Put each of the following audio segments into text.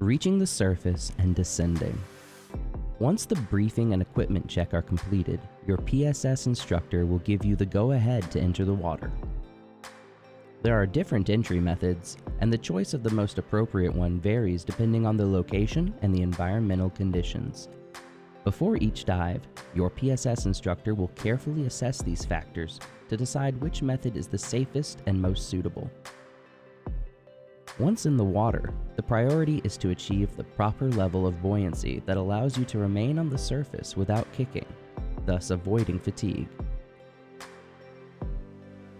Reaching the surface and descending. Once the briefing and equipment check are completed, your PSS instructor will give you the go-ahead to enter the water. There are different entry methods, and the choice of the most appropriate one varies depending on the location and the environmental conditions. Before each dive, your PSS instructor will carefully assess these factors to decide which method is the safest and most suitable. Once in the water, the priority is to achieve the proper level of buoyancy that allows you to remain on the surface without kicking, thus avoiding fatigue.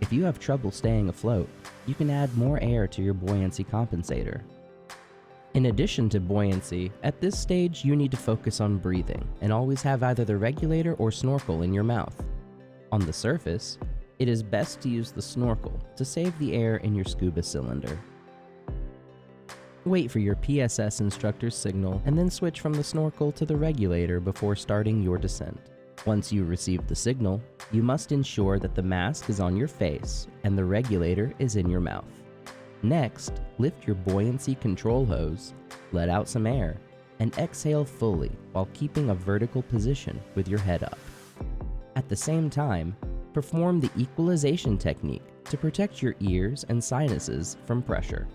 If you have trouble staying afloat, you can add more air to your buoyancy compensator. In addition to buoyancy, at this stage you need to focus on breathing and always have either the regulator or snorkel in your mouth. On the surface, it is best to use the snorkel to save the air in your scuba cylinder. Wait for your PSS instructor's signal and then switch from the snorkel to the regulator before starting your descent. Once you receive the signal, you must ensure that the mask is on your face and the regulator is in your mouth. Next, lift your buoyancy control hose, let out some air, and exhale fully while keeping a vertical position with your head up. At the same time, perform the equalization technique to protect your ears and sinuses from pressure.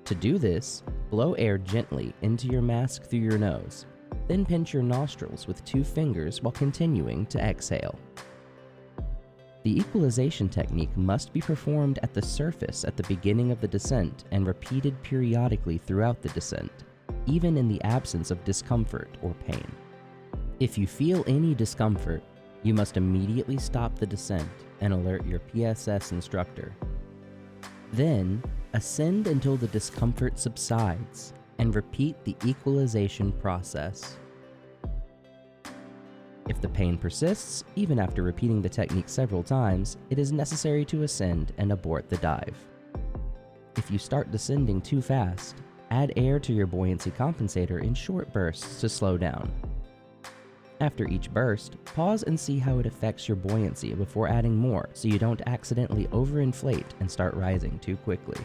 To do this, blow air gently into your mask through your nose, then pinch your nostrils with 2 fingers while continuing to exhale. The equalization technique must be performed at the surface at the beginning of the descent and repeated periodically throughout the descent, even in the absence of discomfort or pain. If you feel any discomfort, you must immediately stop the descent and alert your PSS instructor. Then, ascend until the discomfort subsides and repeat the equalization process. If the pain persists, even after repeating the technique several times, it is necessary to ascend and abort the dive. If you start descending too fast, add air to your buoyancy compensator in short bursts to slow down. After each burst, pause and see how it affects your buoyancy before adding more so you don't accidentally overinflate and start rising too quickly.